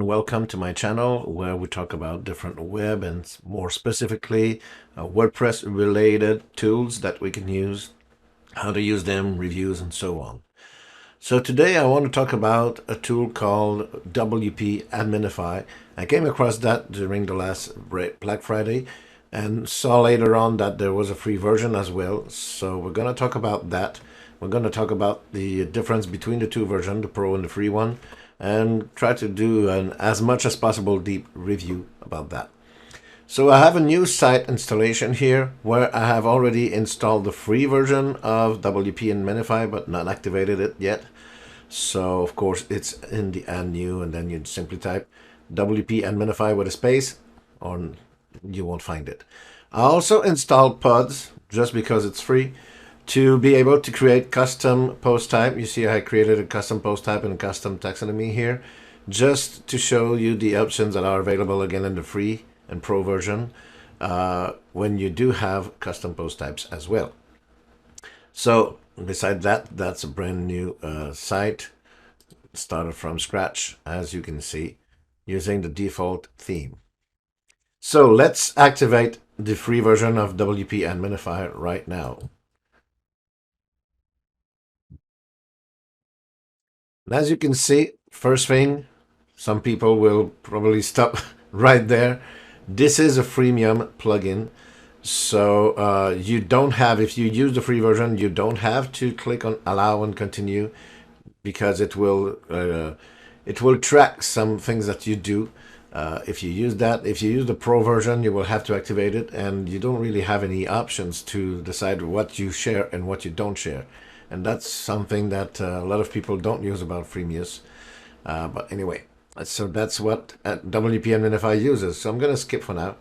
welcome to my channel where we talk about different web and more specifically WordPress related tools that we can use, how to use them, reviews, and so on. So today I want to talk about a tool called WP Adminify. I came across that during the last Black Friday and saw later on that there was a free version as well. So we're going to talk about that. We're going to talk about the difference between the two versions, the Pro and the free one, and try to do an as much as possible deep review about that. So I have a new site installation here where I have already installed the free version of WP Adminify but not activated it yet. So of course it's in the add new, and then you simply type WP Adminify with a space or you won't find it. I also installed Pods just because it's free to be able to create custom post type. You see I created a custom post type and a custom taxonomy here just to show you the options that are available again in the free and pro version when you do have custom post types as well. So besides that, that's a brand new site started from scratch, as you can see, using the default theme. So let's activate the free version of WP Adminify right now. And as you can see, first thing, some people will probably stop right there. This is a freemium plugin. So you don't have, if you use the free version, you don't have to click on allow and continue, because it will track some things that you do. If you use the pro version, you will have to activate it, and you don't really have any options to decide what you share and what you don't share. And that's something that a lot of people don't use about freemium. But anyway, so that's what WP Adminify uses. So I'm going to skip for now.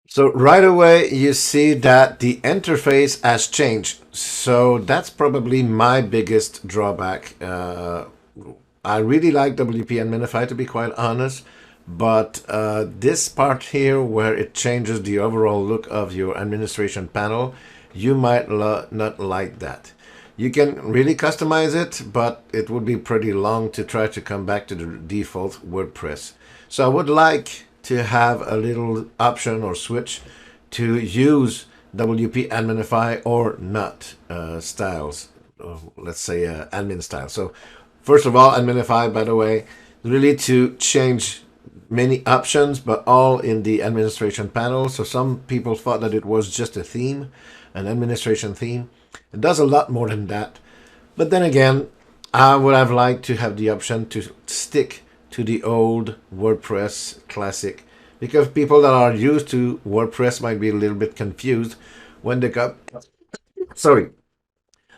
So right away, you see that the interface has changed. So that's probably my biggest drawback. I really like WP Adminify, to be quite honest. But this part here where it changes the overall look of your administration panel, you might not like that. You can really customize it, but it would be pretty long to try to come back to the default WordPress. So I would like to have a little option or switch to use WP Adminify or not styles, let's say admin style. So first of all, Adminify, by the way, really to change many options, but all in the administration panel. So some people thought that it was just a theme, an administration theme. It does a lot more than that. But then again, I would have liked to have the option to stick to the old WordPress classic, because people that are used to WordPress might be a little bit confused when they come,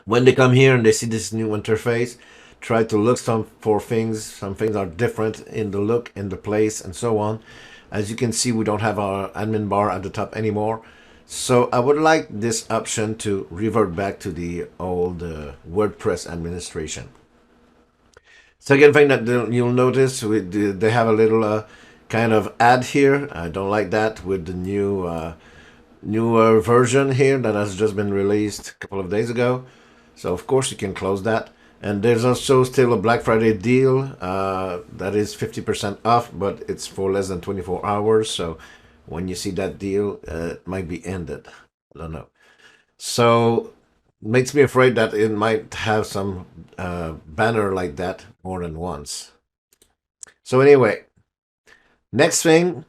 when they come here and they see this new interface. Try to look for things. Some things are different in the look, in the place, and so on. As you can see, we don't have our admin bar at the top anymore. So I would like this option to revert back to the old WordPress administration. Second thing that you'll notice, they have a little kind of ad here. I don't like that with the newer version here that has just been released a couple of days ago. So of course you can close that. And there's also still a Black Friday deal that is 50% off, but it's for less than 24 hours. So when you see that deal, it might be ended. I don't know. So makes me afraid that it might have some banner like that more than once. So anyway, next thing,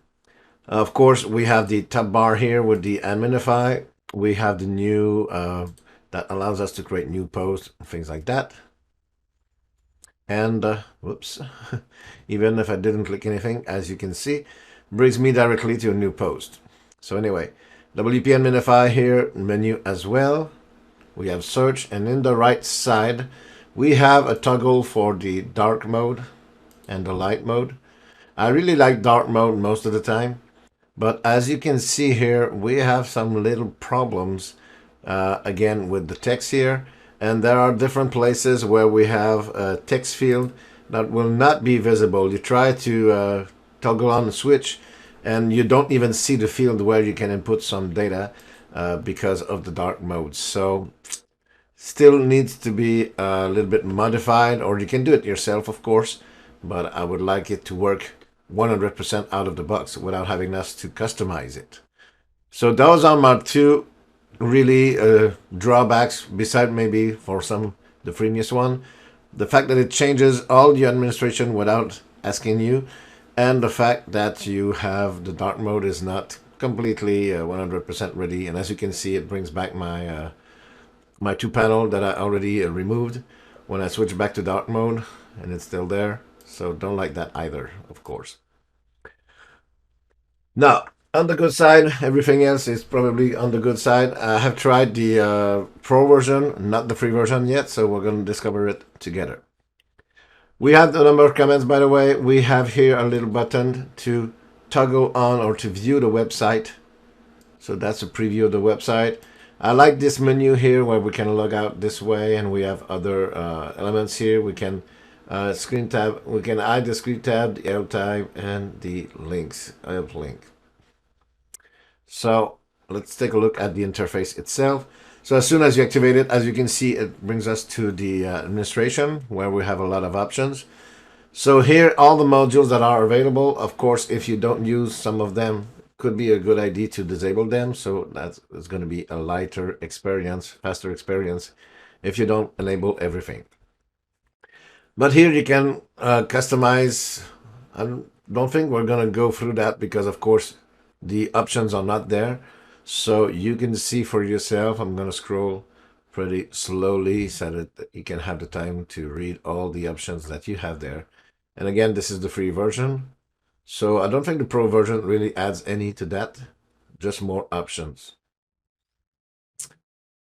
of course, we have the top bar here with the Adminify. We have the new that allows us to create new posts and things like that. And whoops, even if I didn't click anything, as you can see, brings me directly to a new post. So anyway, WP Adminify here, menu as well. We have search, and in the right side, we have a toggle for the dark mode and the light mode. I really like dark mode most of the time, but as you can see here, we have some little problems again with the text here. And there are different places where we have a text field that will not be visible. You try to toggle on the switch, and you don't even see the field where you can input some data because of the dark mode. So still needs to be a little bit modified, or you can do it yourself, of course, but I would like it to work 100% out of the box without having us to customize it. So those are my two really drawbacks, beside maybe for some the previous one. The fact that it changes all the administration without asking you, and the fact that you have the dark mode is not completely 100% ready. And as you can see, it brings back my my two panel that I already removed when I switch back to dark mode, and it's still there. So don't like that either, of course. Now, on the good side, everything else is probably on the good side. I have tried the pro version, not the free version yet, so we're going to discover it together. We have the number of comments, by the way. We have here a little button to toggle on or to view the website. So that's a preview of the website. I like this menu here where we can log out this way, and we have other elements here. We can screen tab. We can add the screen tab, the help tab, and the links, help link. So let's take a look at the interface itself. So as soon as you activate it, as you can see, it brings us to the administration where we have a lot of options. So here, all the modules that are available. Of course, if you don't use some of them, could be a good idea to disable them. So that's going to be a lighter experience, faster experience if you don't enable everything. But here you can customize. I don't think we're going to go through that because, of course, the options are not there. So you can see for yourself. I'm going to scroll pretty slowly so that you can have the time to read all the options that you have there. And again, this is the free version. So I don't think the pro version really adds any to that, just more options.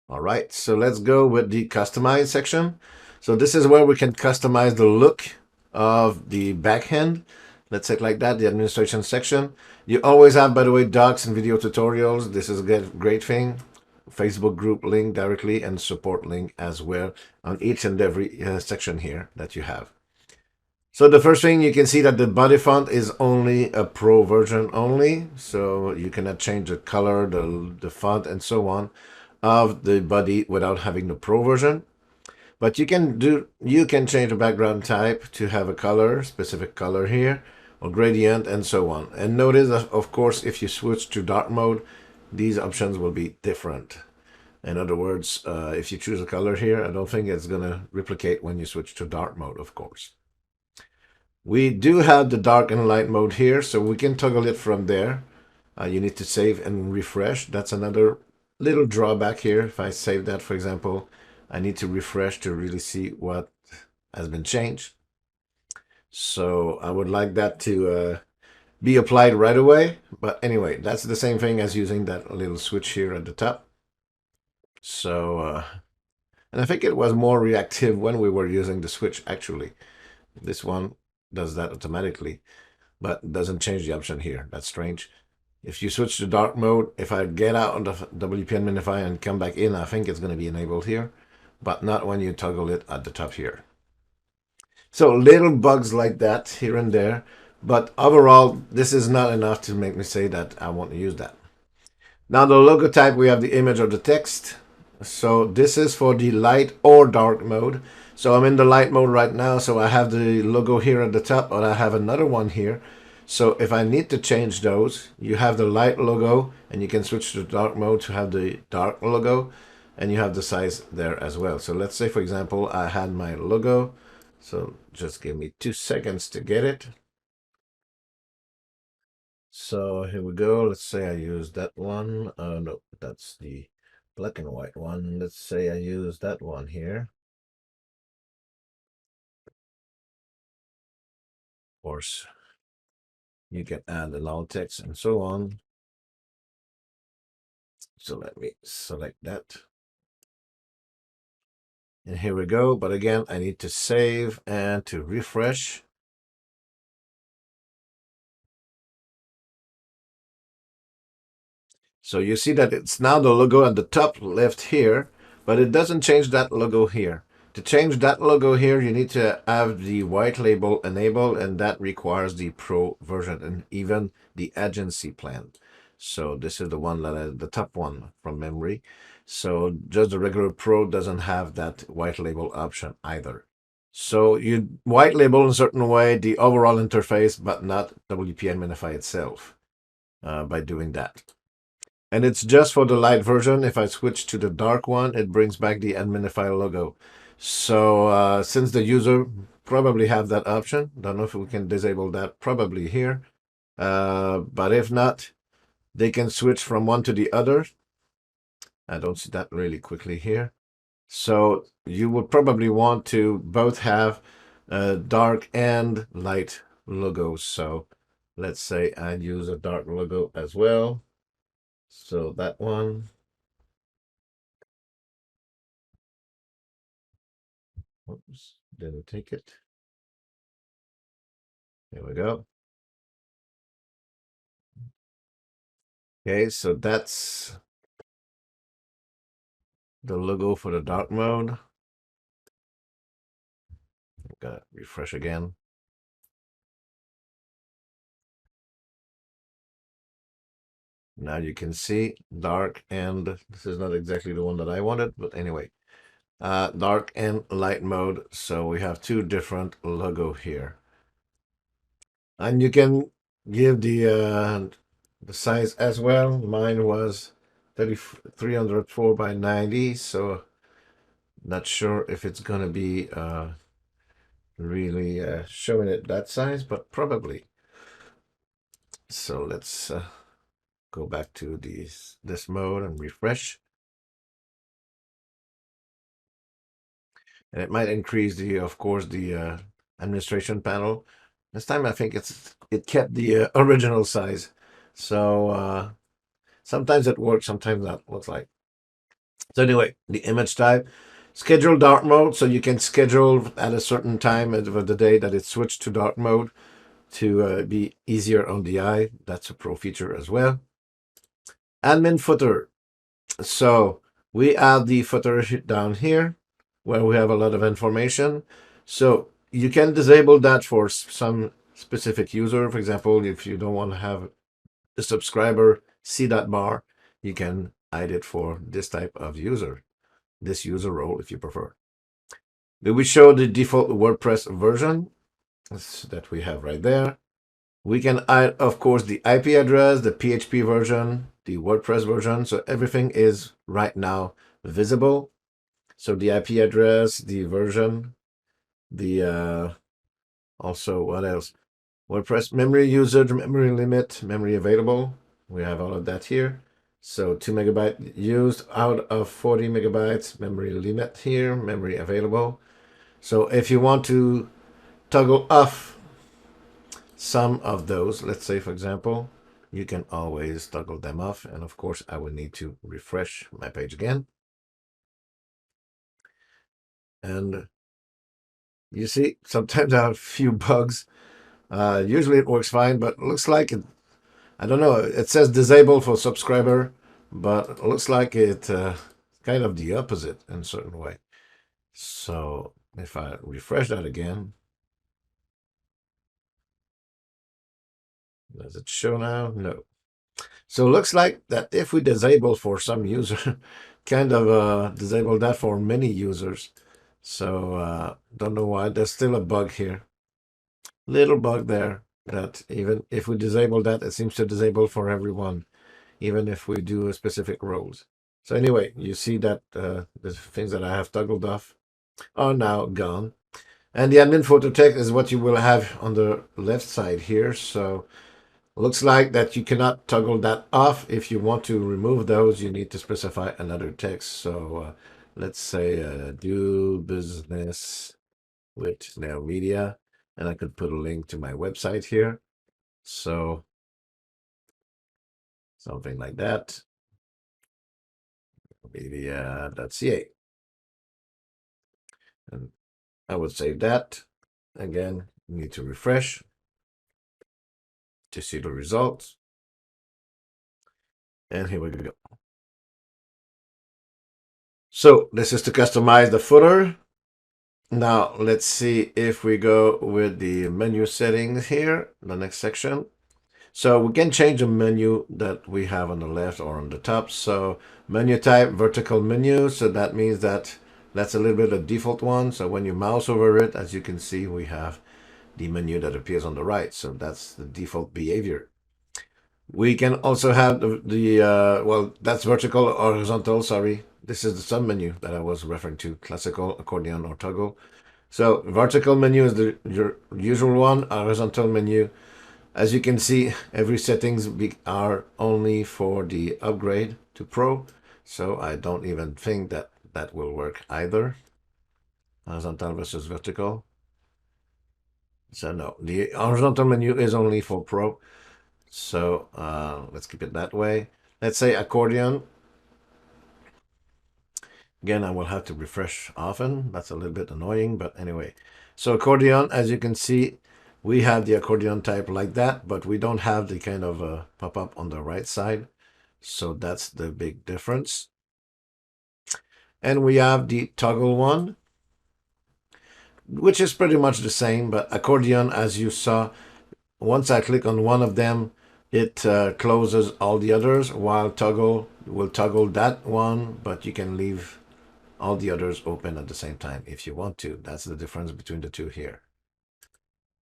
All right, so let's go with the customize section. So this is where we can customize the look of the backend. Let's say it like that, the administration section. You always have, by the way, docs and video tutorials. This is a great thing. Facebook group link directly and support link as well on each and every section here that you have. So the first thing, you can see that the body font is only a pro version only. So you cannot change the color, the font, and so on of the body without having the pro version. But you can change the background type to have a color, specific color here, or gradient, and so on. And notice that, of course, if you switch to dark mode, these options will be different. In other words, if you choose a color here, I don't think it's going to replicate when you switch to dark mode, of course. We do have the dark and light mode here, so we can toggle it from there. You need to save and refresh. That's another little drawback here. If I save that, for example, I need to refresh to really see what has been changed. So I would like that to be applied right away. But anyway, that's the same thing as using that little switch here at the top. So, and I think it was more reactive when we were using the switch, actually. This one does that automatically, but doesn't change the option here. That's strange. If you switch to dark mode, if I get out of the WP Adminify and come back in, I think it's going to be enabled here, but not when you toggle it at the top here. So little bugs like that here and there, but overall, this is not enough to make me say that I want to use that. Now the logo type, we have the image of the text. So this is for the light or dark mode. So I'm in the light mode right now, so I have the logo here at the top, and I have another one here. So if I need to change those, you have the light logo, and you can switch to dark mode to have the dark logo, and you have the size there as well. So let's say, for example, I had my logo. So just give me 2 seconds to get it. So here we go. Let's say I use that one. No, that's the black and white one. Let's say I use that one here. Of course, you can add the long text and so on. So let me select that. And here we go. But again, I need to save and to refresh. So you see that it's now the logo at the top left here, but it doesn't change that logo here. To change that logo here, you need to have the white label enabled, and that requires the pro version and even the agency plan. So this is the one that the top one from memory. So just the regular Pro doesn't have that white label option either. So you white label in a certain way the overall interface, but not WP Adminify itself by doing that. And it's just for the light version. If I switch to the dark one, it brings back the Adminify logo. So since the user probably have that option, don't know if we can disable that probably here. But if not, they can switch from one to the other. I don't see that really quickly here. So you would probably want to both have dark and light logos. So let's say I'd use a dark logo as well. So that one. Oops, didn't take it. There we go. Okay, so that's the logo for the dark mode. I'm gonna refresh again. Now you can see dark, and this is not exactly the one that I wanted, but anyway, dark and light mode. So we have two different logo here. And you can give the size as well. Mine was 304 by 90, so not sure if it's gonna be really showing it that size, but probably. So let's go back to this mode and refresh. And it might increase the, of course, the administration panel. This time I think it kept the original size. So sometimes it works, sometimes not, looks like. So anyway, the image type, schedule dark mode. So you can schedule at a certain time of the day that it switched to dark mode to be easier on the eye. That's a pro feature as well. Admin footer. So we add the footer down here where we have a lot of information. So you can disable that for some specific user. For example, if you don't want to have the subscriber see that bar, you can hide it for this type of user, this user role if you prefer. Then we show the default WordPress version that we have right there. We can add, of course, the IP address, the PHP version, the WordPress version. So everything is right now visible. So the IP address, the version, the also what else? WordPress memory usage, memory limit, memory available. We have all of that here. So 2 megabytes used out of 40 megabytes, memory limit here, memory available. So if you want to toggle off some of those, let's say, for example, you can always toggle them off. And of course, I will need to refresh my page again. And you see, sometimes I have a few bugs. Usually it works fine, but it looks like it, I don't know, it says disable for subscriber, but it looks like it kind of the opposite in a certain way. So if I refresh that again, does it show now? No. So it looks like that if we disable for some user, kind of disable that for many users. So don't know why. There's still a bug here. Little bug there that even if we disable that, it seems to disable for everyone, even if we do specific roles. So anyway, you see that the things that I have toggled off are now gone. And the admin photo text is what you will have on the left side here. So looks like that you cannot toggle that off. If you want to remove those, you need to specify another text. So let's say do business with Now Media, and I could put a link to my website here. So something like that, media.ca. And I would save that. Again, need to refresh to see the results. And here we go. So this is to customize the footer. Now let's see if we go with the menu settings here, the next section. So we can change the menu that we have on the left or on the top. So menu type, vertical menu. So that means that that's a little bit of default one. So when you mouse over it, as you can see, we have the menu that appears on the right. So that's the default behavior. We can also have well, that's vertical or horizontal, sorry. This is the sub menu that I was referring to, classical, accordion, or toggle. So vertical menu is your usual one, horizontal menu. As you can see, every settings are only for the upgrade to Pro. So I don't even think that that will work either. Horizontal versus vertical. So no, the horizontal menu is only for Pro. So let's keep it that way. Let's say accordion. Again, I will have to refresh often. That's a little bit annoying, but anyway. So accordion, as you can see, we have the accordion type like that, but we don't have the kind of pop-up on the right side. So that's the big difference. And we have the toggle one, which is pretty much the same, but accordion, as you saw, once I click on one of them, it closes all the others, while toggle will toggle that one, but you can leave all the others open at the same time if you want to. That's the difference between the two here.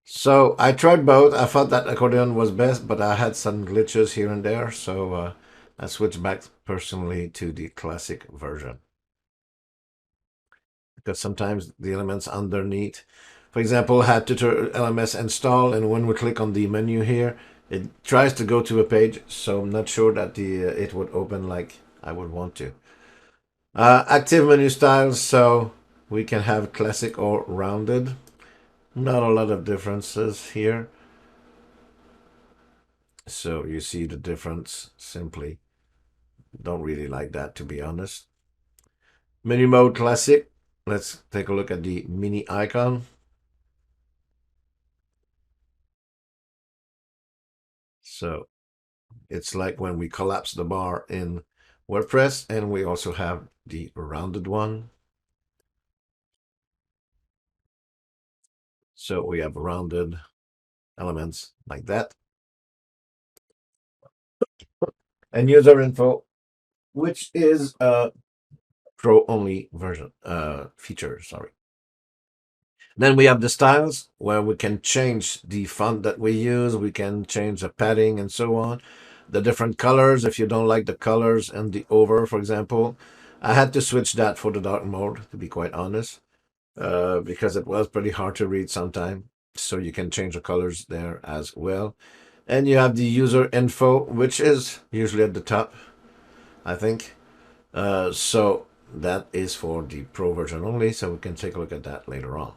So I tried both. I thought that accordion was best, but I had some glitches here and there, so I switched back personally to the classic version. Because sometimes the elements underneath, for example, had tutor LMS install, and when we click on the menu here, it tries to go to a page, so I'm not sure that it would open like I would want to. Active menu styles, so we can have classic or rounded. Not a lot of differences here. So you see the difference simply. Don't really like that, to be honest. Menu mode classic. Let's take a look at the mini icon. So it's like when we collapse the bar in WordPress, and we also have the rounded one. So we have rounded elements like that. And user info, which is a Pro only version feature, sorry. Then we have the styles where we can change the font that we use. We can change the padding and so on. The different colors, if you don't like the colors and the over, for example. I had to switch that for the dark mode, to be quite honest, because it was pretty hard to read sometimes. So you can change the colors there as well. And you have the user info, which is usually at the top, I think. So that is for the Pro version only, so we can take a look at that later on.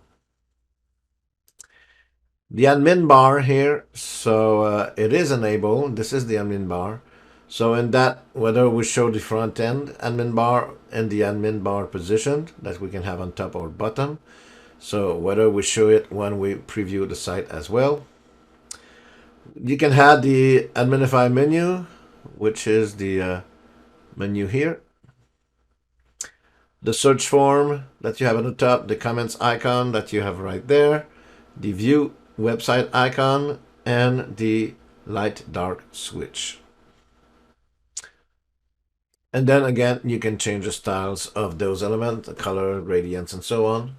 The admin bar here, so it is enabled. This is the admin bar. So in that, whether we show the front end admin bar and the admin bar positioned that we can have on top or bottom. So whether we show it when we preview the site as well. You can have the Adminify menu, which is the menu here. The search form that you have on the top, the comments icon that you have right there, the view website icon, and the light dark switch. And then again, you can change the styles of those elements, the color, gradients, and so on.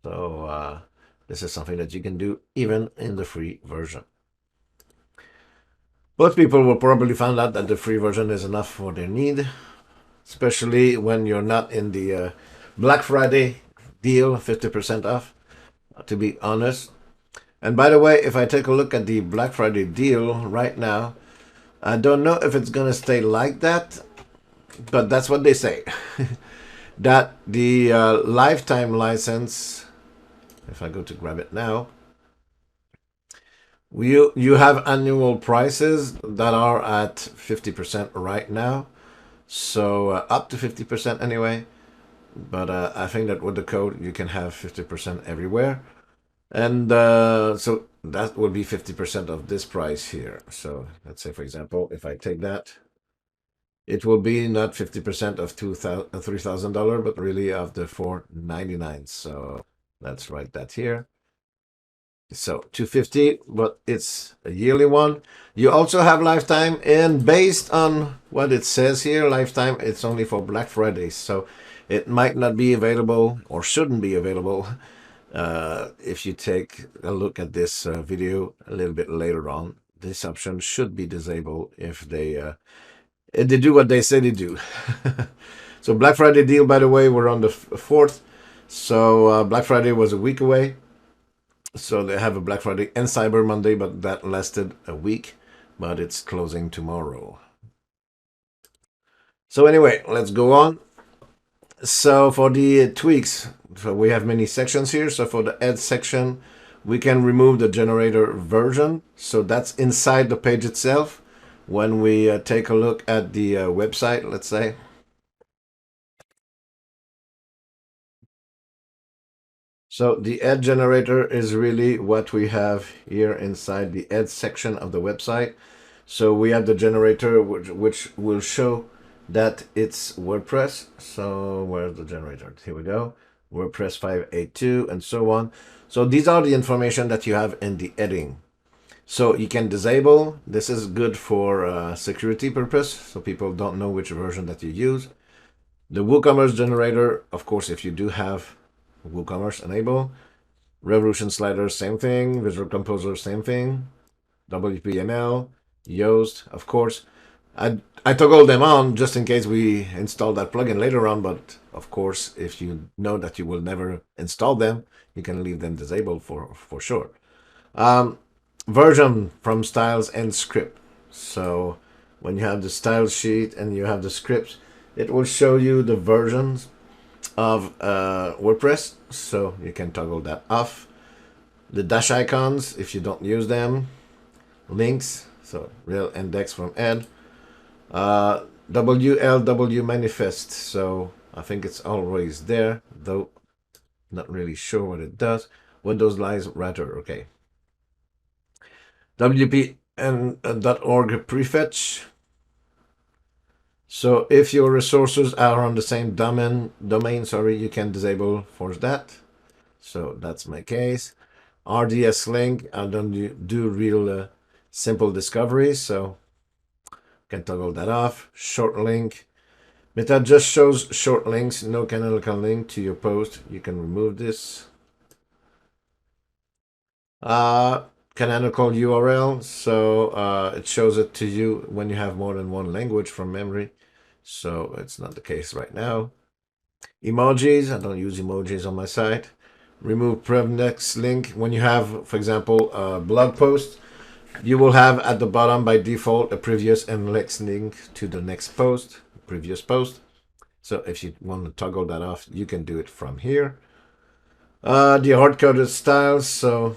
So this is something that you can do even in the free version. Most people will probably find out that the free version is enough for their need, especially when you're not in the Black Friday deal, 50% off, to be honest. And by the way, if I take a look at the Black Friday deal right now, I don't know if it's going to stay like that, but that's what they say. That the lifetime license, if I go to grab it now, you have annual prices that are at 50% right now. So up to 50% anyway. But I think that with the code, you can have 50% everywhere. And so that will be 50% of this price here. So let's say, for example, if I take that, it will be not 50% of $3,000, but really of the $499. So let's write that here. So 250, but it's a yearly one. You also have lifetime, and based on what it says here, lifetime, it's only for Black Friday. So it might not be available or shouldn't be available if you take a look at this video a little bit later on. This option should be disabled if they do what they say they do. So Black Friday deal, by the way, we're on the 4th. So Black Friday was a week away. So they have a Black Friday and Cyber Monday, but that lasted a week, but it's closing tomorrow. So anyway, let's go on. So for the tweaks, so we have many sections here. So for the add section, we can remove the generator version. So that's inside the page itself. When we take a look at the website, let's say, so the add generator is really what we have here inside the add section of the website. So we have the generator which will show that it's WordPress. So where's the generator? Here we go. WordPress 5.8.2 and so on. So these are the information that you have in the heading. So you can disable. This is good for security purpose, so people don't know which version that you use. The WooCommerce generator, of course, if you do have WooCommerce enable. Revolution slider, same thing. Visual Composer, same thing. WPML, Yoast, of course. I toggle them on just in case we install that plugin later on, but of course, if you know that you will never install them, you can leave them disabled for sure. Version from styles and script. So when you have the style sheet and you have the script, it will show you the versions of WordPress, so you can toggle that off. The dash icons, if you don't use them. Links, so real index from Ed. WLW manifest, so I think it's always there, though not really sure what it does. Windows Live Router, okay. WP and .org prefetch. So if your resources are on the same domain, you can disable for that. So that's my case. RDS link, I don't do real simple discovery, so can toggle that off. Short link. Meta just shows short links, no canonical link to your post. You can remove this. Canonical URL, so it shows it to you when you have more than one language from memory. So it's not the case right now. Emojis, I don't use emojis on my site. Remove prefnex link. When you have, for example, a blog post, you will have at the bottom by default a previous and next link to the next post, previous post. So if you want to toggle that off, you can do it from here. The hard-coded styles, so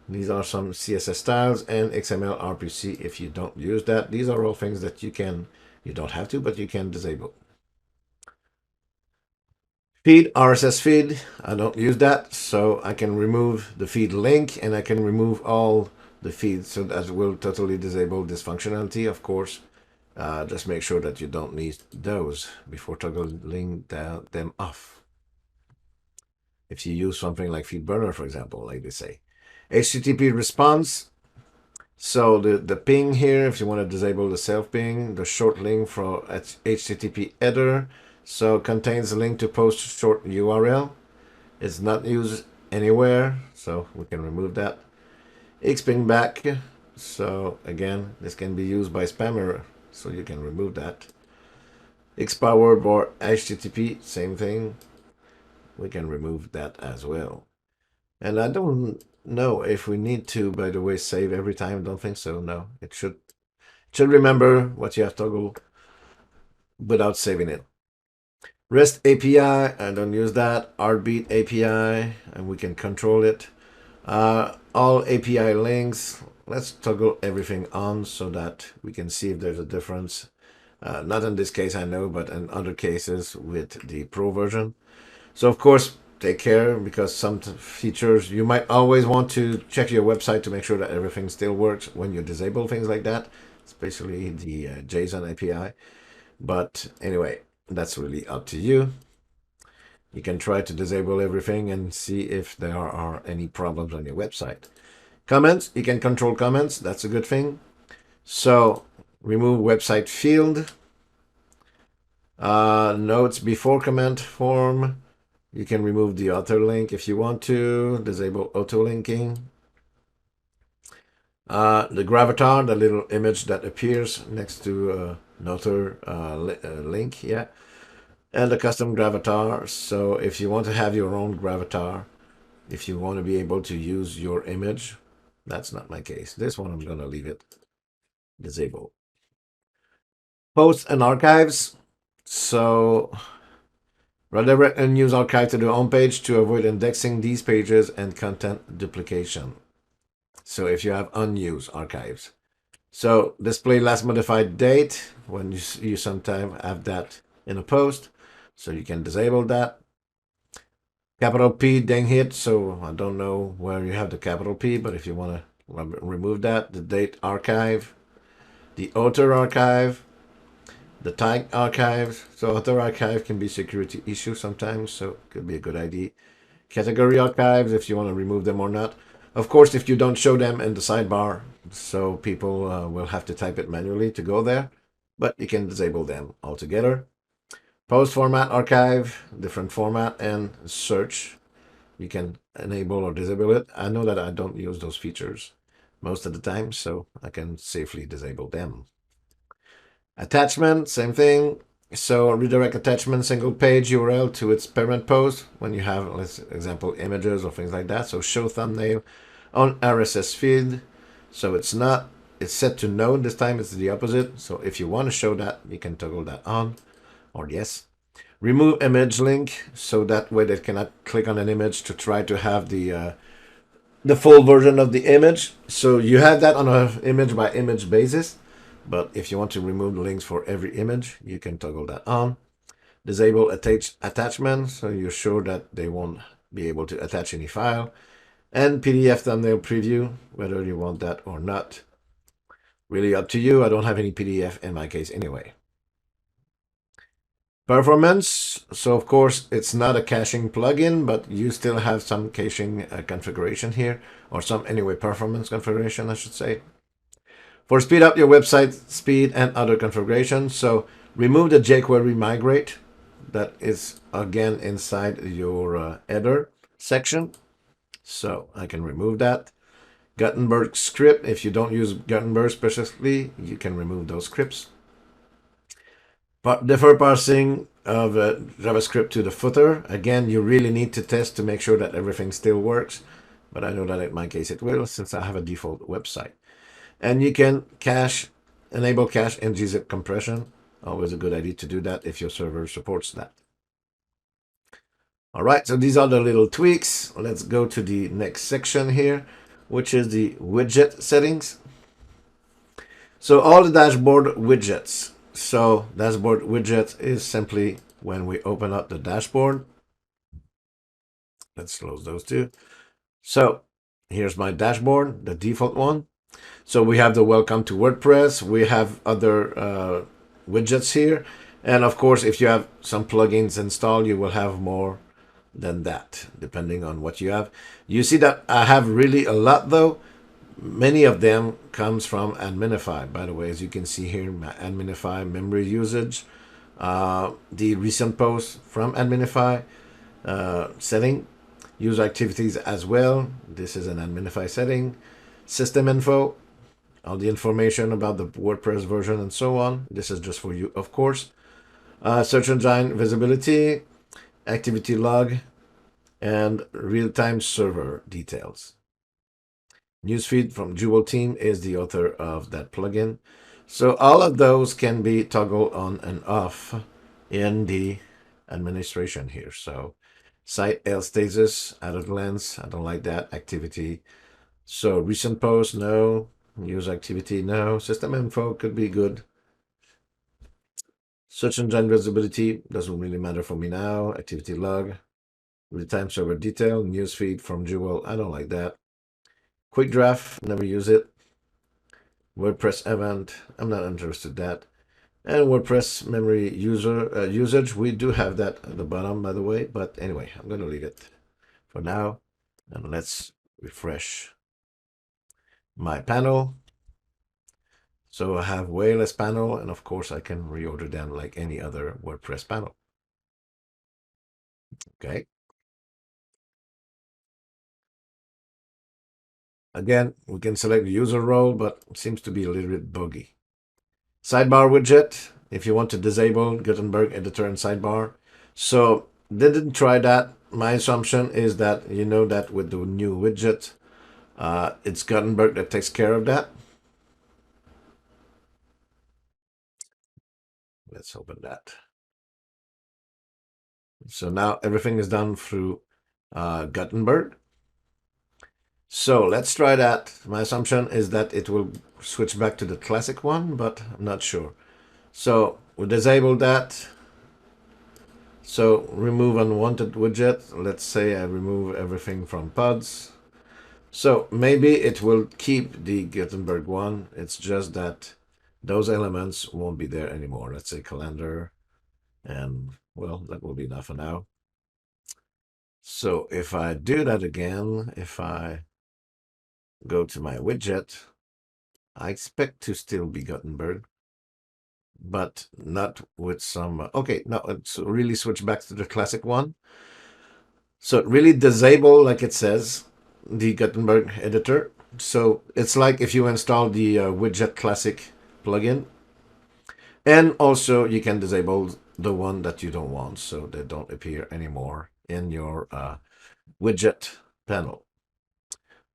these are some CSS styles and XML RPC if you don't use that. These are all things that you don't have to, but you can disable. Feed, RSS feed, I don't use that, so I can remove the feed link and I can remove all the feeds, so that will totally disable this functionality, of course. Just make sure that you don't need those before toggling them off. If you use something like FeedBurner, for example, like they say. HTTP response, so the ping here, if you want to disable the self-ping, the short link for HTTP header, so contains a link to post short URL. It's not used anywhere, so we can remove that. Xping back, so again, this can be used by spammer, so you can remove that. Xpowered or HTTP, same thing. We can remove that as well. And I don't know if we need to, by the way, save every time. Don't think so. No, it should remember what you have toggled without saving it. REST API, I don't use that. Heartbeat API, and we can control it. All API links, let's toggle everything on so that we can see if there's a difference. Not in this case, I know, but in other cases with the Pro version. So of course, take care, because some features, you might always want to check your website to make sure that everything still works when you disable things like that, especially the JSON API. But anyway, that's really up to you. You can try to disable everything and see if there are any problems on your website. Comments, you can control comments. That's a good thing. So remove website field. Notes before comment form. You can remove the author link if you want to. Disable auto linking. The gravatar, the little image that appears next to an author link, yeah. And the custom gravatar. So if you want to have your own gravatar, if you want to be able to use your image, that's not my case. This one I'm going to leave it disabled. Posts and archives. So redirect and use archive to the home page to avoid indexing these pages and content duplication. So if you have unused archives. So display last modified date when you sometimes have that in a post. So you can disable that. Capital P dang hit. So I don't know where you have the capital P, but if you want to remove that, the date archive, the author archive, the tag archive. So author archive can be security issue sometimes, so it could be a good idea. Category archives, if you want to remove them or not. Of course, if you don't show them in the sidebar, so people will have to type it manually to go there, but you can disable them altogether. Post format archive, different format, and search. You can enable or disable it. I know that I don't use those features most of the time, so I can safely disable them. Attachment, same thing. So redirect attachment single page URL to its parent post when you have, let's example, images or things like that. So show thumbnail on RSS feed. So it's set to no. This time it's the opposite. So if you want to show that, you can toggle that on or yes. Remove image link, so that way they cannot click on an image to try to have the full version of the image. So you have that on an image by image basis. But if you want to remove the links for every image, you can toggle that on. Disable attachment, so you're sure that they won't be able to attach any file. And PDF thumbnail preview, whether you want that or not. Really up to you. I don't have any PDF in my case anyway. Performance, so of course it's not a caching plugin, but you still have some caching configuration here, or some anyway performance configuration, I should say. For speed up your website speed and other configurations, so remove the jQuery migrate. That is again inside your header section. So I can remove that. Gutenberg script, if you don't use Gutenberg specifically, you can remove those scripts. Defer parsing of JavaScript to the footer. Again, you really need to test to make sure that everything still works. But I know that in my case it will, since I have a default website. And you can enable cache and gzip compression. Always a good idea to do that if your server supports that. All right, so these are the little tweaks. Let's go to the next section here, which is the widget settings. So all the dashboard widgets. So dashboard widget is simply when we open up the dashboard. Let's close those two. So here's my dashboard, the default one. So we have the welcome to WordPress. We have other widgets here. And of course, if you have some plugins installed, you will have more than that, depending on what you have. You see that I have really a lot though. Many of them comes from Adminify. By the way, as you can see here, my Adminify memory usage, the recent post from Adminify setting, user activities as well. This is an Adminify setting, system info, all the information about the WordPress version and so on. This is just for you, of course. Search engine visibility, activity log, and real-time server details. Newsfeed from Jewel team is the author of that plugin. So all of those can be toggled on and off in the administration here. So site else status, out of lens, I don't like that. Activity. So recent post, no. News activity, no. System info could be good. Search engine visibility doesn't really matter for me now. Activity log, real-time server detail, newsfeed from Jewel, I don't like that. Quick draft, never use it. WordPress event, I'm not interested in that. And WordPress memory usage, we do have that at the bottom, by the way. But anyway, I'm going to leave it for now. And let's refresh my panel. So I have way less panel, and of course I can reorder them like any other WordPress panel. Okay. Again, we can select the user role, but it seems to be a little bit buggy. Sidebar widget, if you want to disable Gutenberg editor and sidebar. So didn't try that. My assumption is that you know that with the new widget, it's Gutenberg that takes care of that. Let's open that. So now everything is done through Gutenberg. So let's try that. My assumption is that it will switch back to the classic one, but I'm not sure. So we disable that. So remove unwanted widget. Let's say I remove everything from pods. So maybe it will keep the Gutenberg one. It's just that those elements won't be there anymore. Let's say calendar, and well, that will be enough for now. So if I do that again, if I go to my widget, I expect to still be Gutenberg, but not with some, okay, no, it's really switched back to the classic one. So it really disable, like it says, the Gutenberg editor. So it's like if you install the Widget Classic plugin, and also you can disable the one that you don't want, so they don't appear anymore in your widget panel.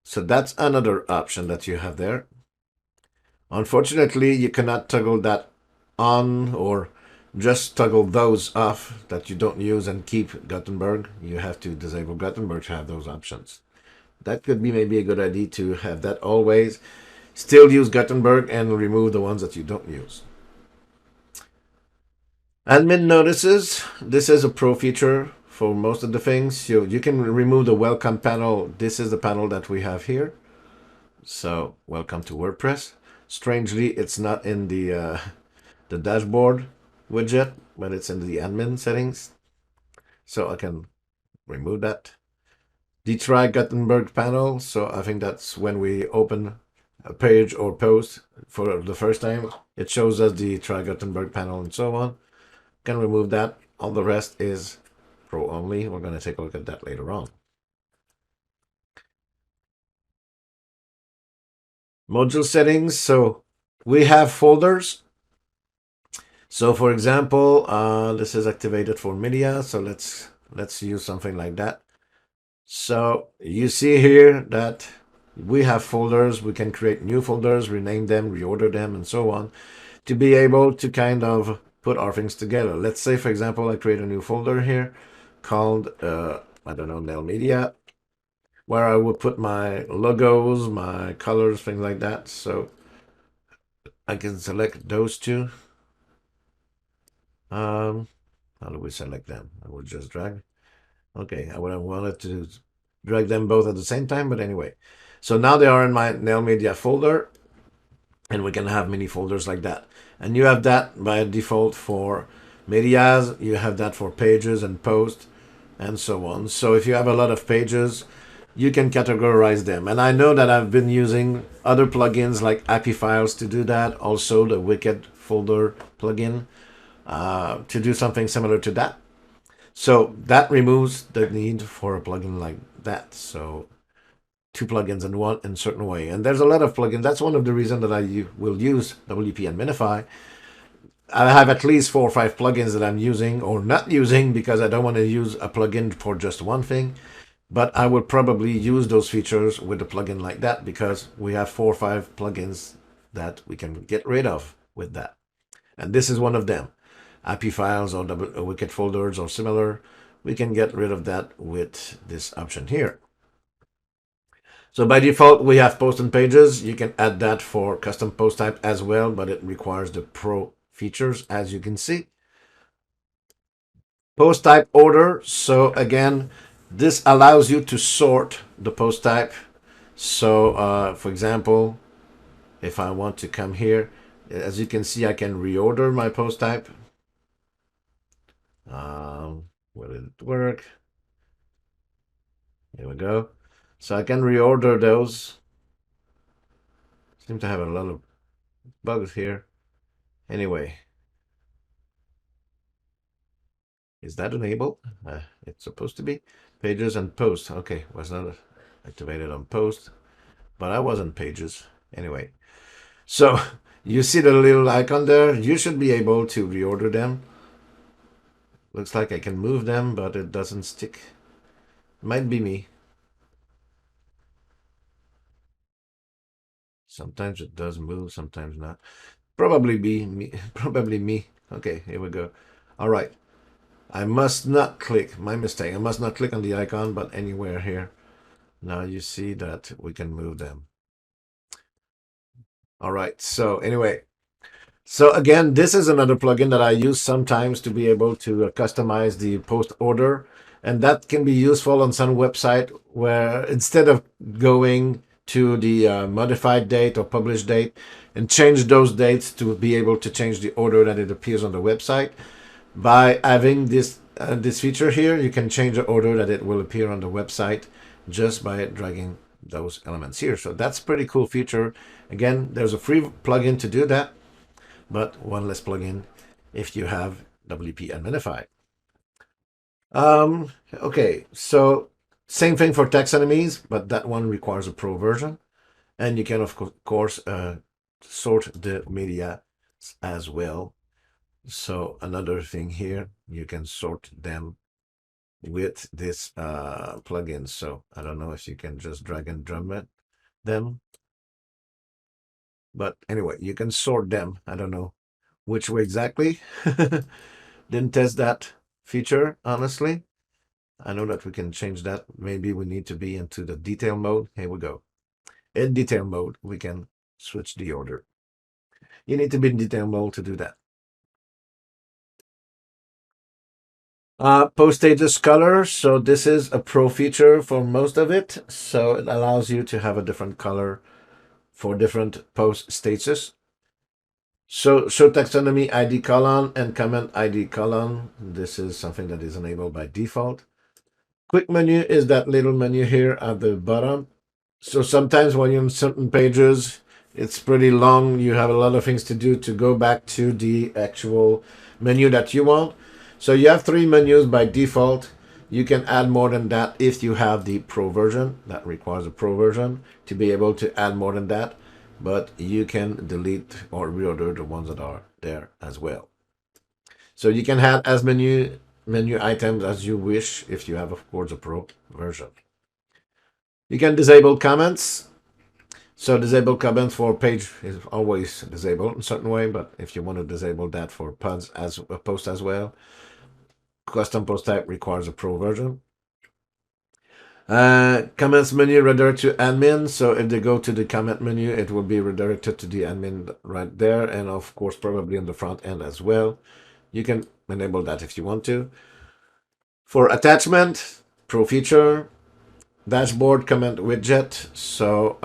So that's another option that you have there. Unfortunately, you cannot toggle that on or just toggle those off that you don't use and keep Gutenberg. You have to disable Gutenberg to have those options. That could be maybe a good idea to have that always. Still use Gutenberg and remove the ones that you don't use. Admin notices. This is a pro feature for most of the things. So you can remove the welcome panel. This is the panel that we have here. So welcome to WordPress. Strangely, it's not in the dashboard widget, but it's in the admin settings. So I can remove that. The try Gutenberg panel. So I think that's when we open a page or post for the first time. It shows us the try Gutenberg panel and so on. Can remove that. All the rest is pro only. We're going to take a look at that later on. Module settings. So we have folders. So for example, this is activated for media. So let's use something like that. So you see here that we have folders. We can create new folders, rename them, reorder them, and so on, to be able to kind of put our things together. Let's say, for example, I create a new folder here called, I don't know, Nail Media, where I would put my logos, my colors, things like that. So I can select those two. How do we select them? I would just drag. Okay, I would have wanted to drag them both at the same time, but anyway. So now they are in my Nail Media folder, and we can have many folders like that. And you have that by default for medias, you have that for pages and posts, and so on. So if you have a lot of pages, you can categorize them. And I know that I've been using other plugins like API Files to do that, also the Widget folder plugin to do something similar to that. So that removes the need for a plugin like that. So two plugins in one in a certain way. And there's a lot of plugins. That's one of the reasons that I will use WP Adminify. I have at least 4 or 5 plugins that I'm using or not using because I don't want to use a plugin for just one thing. But I will probably use those features with a plugin like that because we have 4 or 5 plugins that we can get rid of with that. And this is one of them. API files or Widget folders or similar. We can get rid of that with this option here. So by default, we have post and pages. You can add that for custom post type as well, but it requires the pro features, as you can see. Post type order. So again, this allows you to sort the post type. So for example, if I want to come here, As you can see, I can reorder my post type. Will it work? Here we go. So I can reorder those. Seem to have a lot of bugs here. Anyway, is that enabled? It's supposed to be. Pages and post. Okay, was not activated on post, but I was on pages. Anyway, so you see the little icon there? You should be able to reorder them. Looks like I can move them, but it doesn't stick. Might be me. Sometimes it does move, sometimes not. Probably be me. Probably me. Okay, here we go. All right. I must not click. My mistake. I must not click on the icon, but anywhere here. Now you see that we can move them. All right. So anyway, so again, this is another plugin that I use sometimes to be able to customize the post order. And that can be useful on some website where instead of going to the modified date or published date and change those dates to be able to change the order that it appears on the website, by having this feature here, you can change the order that it will appear on the website just by dragging those elements here. So that's a pretty cool feature. Again, there's a free plugin to do that, but one less plugin if you have WP Adminify. Okay, so same thing for taxonomies, but that one requires a pro version. And you can, of course, sort the media as well. So another thing here, you can sort them with this plugin. So I don't know if you can just drag and drop them. But anyway, you can sort them. I don't know which way exactly. Didn't test that feature, honestly. I know that we can change that. Maybe we need to be into the detail mode. Here we go. In detail mode, we can switch the order. You need to be in detail mode to do that. Post status color. So this is a pro feature for most of it. So it allows you to have a different color for different post status. So show taxonomy ID column and comment ID column. This is something that is enabled by default. Quick menu is that little menu here at the bottom. So sometimes when you're on certain pages, it's pretty long. You have a lot of things to do to go back to the actual menu that you want. So you have 3 menus by default. You can add more than that if you have the pro version. That requires a pro version to be able to add more than that. But you can delete or reorder the ones that are there as well. So you can add as many menu items as you wish if you have, of course, a pro version. You can disable comments. So disable comments for page is always disabled in a certain way, but if you want to disable that for pods as a post as well, custom post type requires a pro version. Comments menu redirect to admin. So if they go to the comment menu, it will be redirected to the admin right there, and of course probably on the front end as well. You can enable that if you want to. For attachment, pro feature, dashboard comment widget. So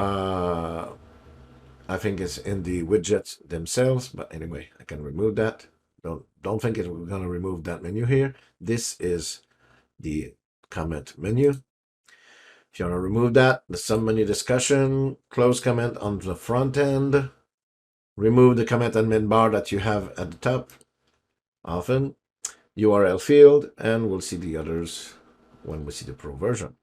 I think it's in the widgets themselves, but anyway, I can remove that. Don't think it's going to remove that menu here. This is the comment menu. If you want to remove that, the sub menu discussion, close comment on the front end, remove the comment admin bar that you have at the top, often, URL field, and we'll see the others when we see the pro version.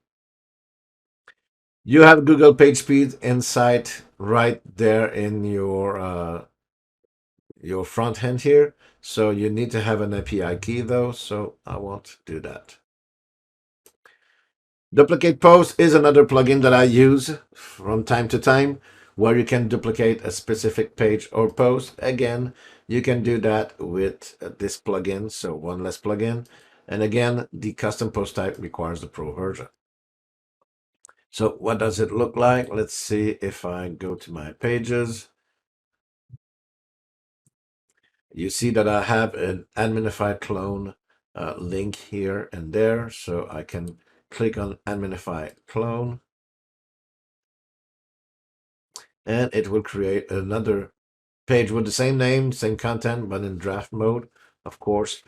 You have Google Pagespeed Insight right there in your front end here. So you need to have an API key though, so I won't do that. Duplicate post is another plugin that I use from time to time where you can duplicate a specific page or post. Again, you can do that with this plugin, so one less plugin. And again, the custom post type requires the pro version. So what does it look like? Let's see if I go to my pages. You see that I have an Adminify clone link here and there. So I can click on Adminify clone. And it will create another page with the same name, same content, but in draft mode, of course.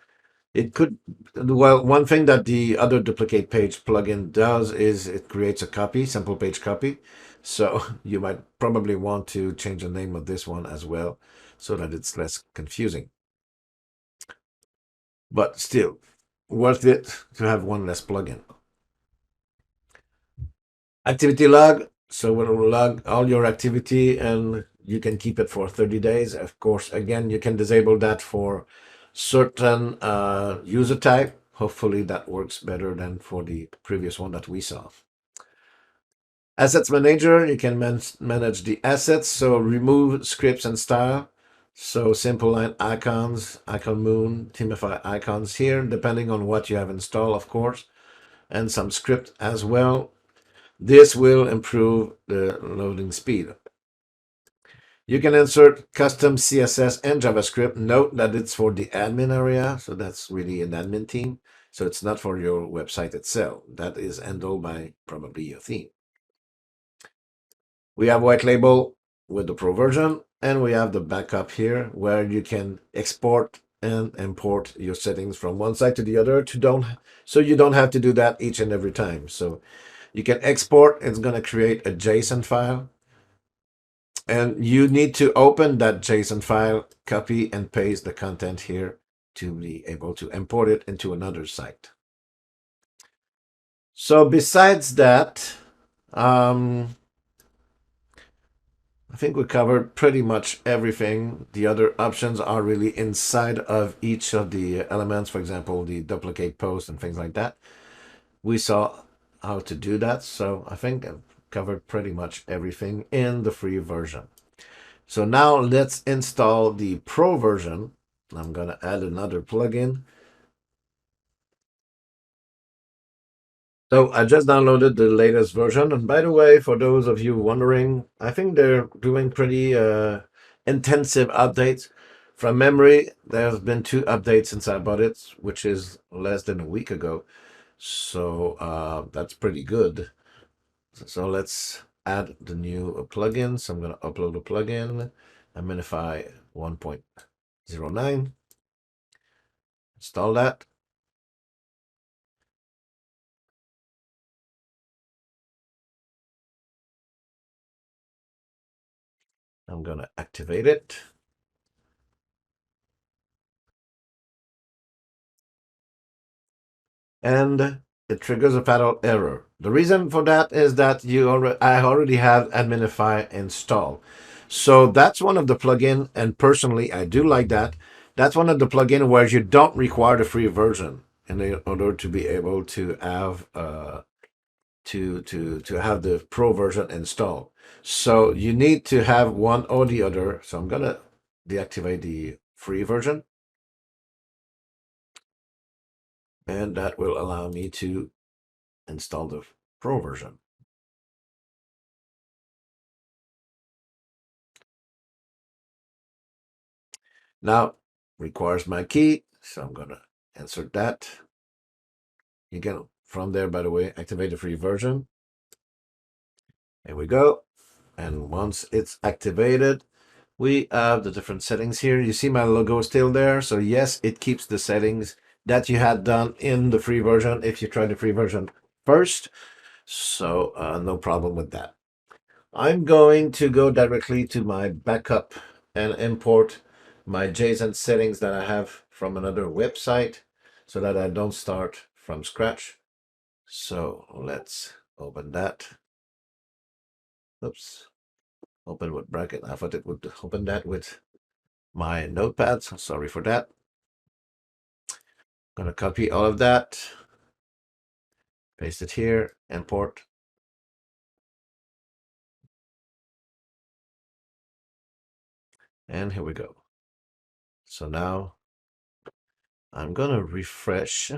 It could, well, one thing that the other duplicate page plugin does is it creates a copy, simple page copy. So you might probably want to change the name of this one as well so that it's less confusing. But still, worth it to have one less plugin. Activity log. So we'll log all your activity and you can keep it for 30 days. Of course, again, you can disable that for certain user type. Hopefully that works better than for the previous one that we saw. Assets manager, you can manage the assets. So remove scripts and style. So simple line icons, icon moon, themify icons here, depending on what you have installed, of course, and some script as well. This will improve the loading speed. You can insert custom CSS and JavaScript. Note that it's for the admin area, so that's really an admin team. So it's not for your website itself. That is handled by probably your theme. We have white label with the Pro version, and we have the backup here where you can export and import your settings from one site to the other so you don't have to do that each and every time. So you can export, it's going to create a JSON file. And you need to open that JSON file, copy and paste the content here to be able to import it into another site. So besides that, I think we covered pretty much everything. The other options are really inside of each of the elements, for example, the duplicate post and things like that. We saw how to do that. So I think I've covered pretty much everything in the free version. So now let's install the Pro version. I'm going to add another plugin. So I just downloaded the latest version. And by the way, for those of you wondering, I think they're doing pretty intensive updates. From memory, there's been 2 updates since I bought it, which is less than a week ago. So that's pretty good. So let's add the new plugin. So I'm going to upload a plugin, Adminify 1.09. Install that. I'm going to activate it. And it triggers a fatal error. The reason for that is that I already have Adminify installed. So that's one of the plugin, and personally, I do like that. That's one of the plugin where you don't require the free version in order to be able to have to have the Pro version installed. So you need to have one or the other. So I'm gonna deactivate the free version, and that will allow me to install the Pro version. Now requires my key, so I'm gonna insert that. You can from there, by the way, activate the free version. There we go. And once it's activated, we have the different settings here. You see my logo still there. So yes, it keeps the settings that you had done in the free version if you try the free version first. So no problem with that. I'm going to go directly to my backup and import my JSON settings that I have from another website so that I don't start from scratch. So let's open that. Oops. Open with bracket. I thought it would open that with my notepad. So sorry for that. I'm going to copy all of that. Paste it here. Import. And here we go. So now I'm going to refresh.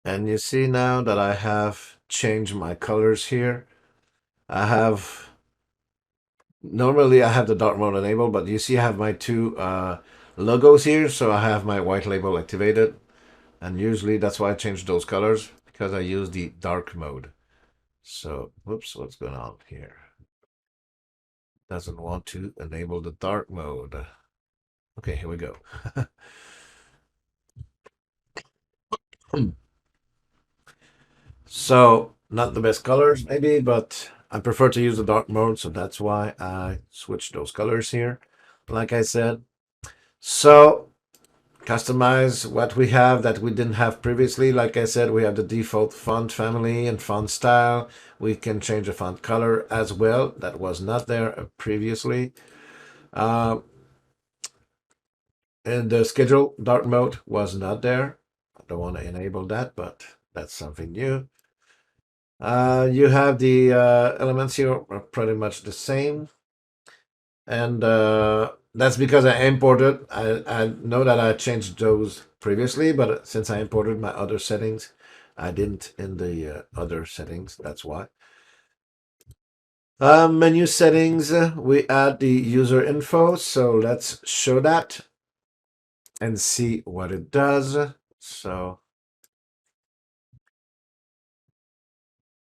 And you see now that I have changed my colors here. Normally I have the dark mode enabled, but you see I have my 2 logos here. So I have my white label activated. And usually that's why I change those colors, because I use the dark mode. So, whoops, what's going on here? doesn't want to enable the dark mode. Okay, here we go. So, not the best colors maybe, but I prefer to use the dark mode, so that's why I switched those colors here, like I said. So, customize what we have that we didn't have previously. Like I said, we have the default font family and font style. We can change the font color as well. That was not there previously. And the schedule dark mode was not there. I don't want to enable that, but that's something new. You have the elements here are pretty much the same. And that's because I imported. I know that I changed those previously, but since I imported my other settings, I didn't in the other settings. That's why. Menu settings, we add the user info. So let's show that and see what it does. So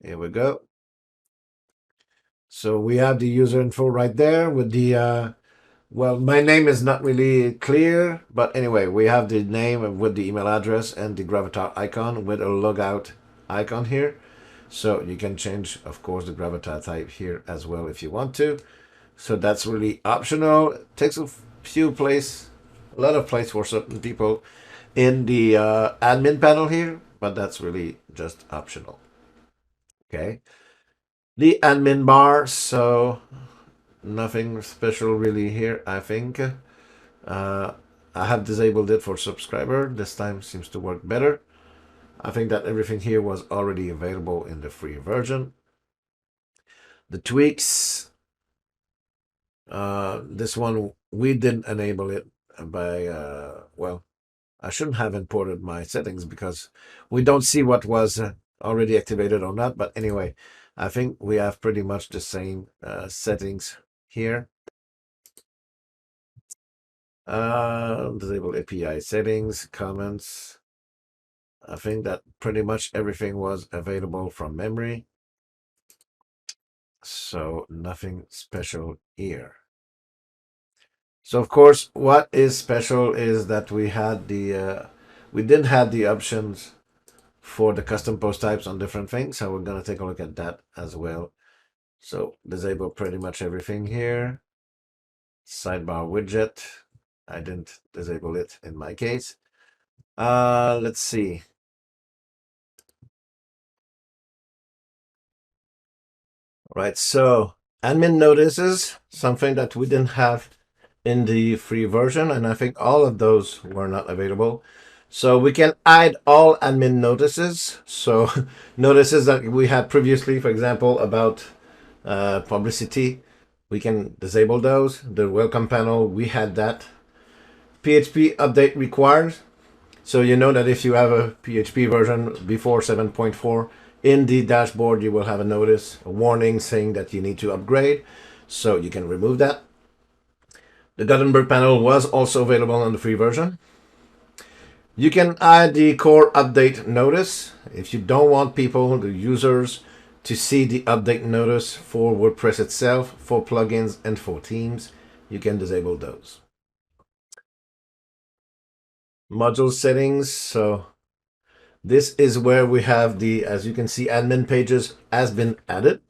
here we go. So we have the user info right there with the well, my name is not really clear, but anyway, we have the name with the email address and the gravatar icon with a logout icon here. So you can change, of course, the gravatar type here as well if you want to. So that's really optional. It takes a lot of place for certain people in the admin panel here, but that's really just optional. Okay. The admin bar, so nothing special really here, I think. I have disabled it for subscriber. This time seems to work better. I think that everything here was already available in the free version. The tweaks, this one, we didn't enable it by, well, I shouldn't have imported my settings because we don't see what was already activated or not. But anyway, I think we have pretty much the same settings here. Disable API settings, comments. I think that pretty much everything was available from memory. So nothing special here. So of course, what is special is that we had the we didn't have the options for the custom post types on different things. So we're gonna take a look at that as well. So disable pretty much everything here. Sidebar widget. I didn't disable it in my case. Let's see. Right, so admin notices, something that we didn't have in the free version, and I think all of those were not available. So we can add all admin notices. So notices that we had previously, for example, about publicity, we can disable those. The welcome panel, we had that. PHP update required. So you know that if you have a PHP version before 7.4, in the dashboard, you will have a notice, a warning saying that you need to upgrade. So you can remove that. The Gutenberg panel was also available on the free version. You can add the core update notice. If you don't want people, the users, to see the update notice for WordPress itself, for plugins, and for themes, you can disable those. Module settings. So this is where we have the, as you can see, admin pages has been added,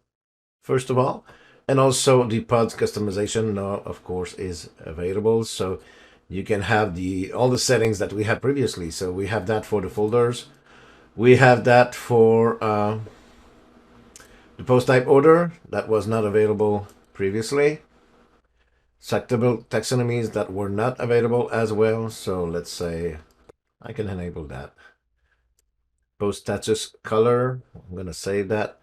first of all. And also the pods customization now, of course, is available. So you can have all the settings that we had previously. So we have that for the folders. We have that for the post type order that was not available previously. Selectable taxonomies that were not available as well. So let's say I can enable that. Post status color, I'm going to save that.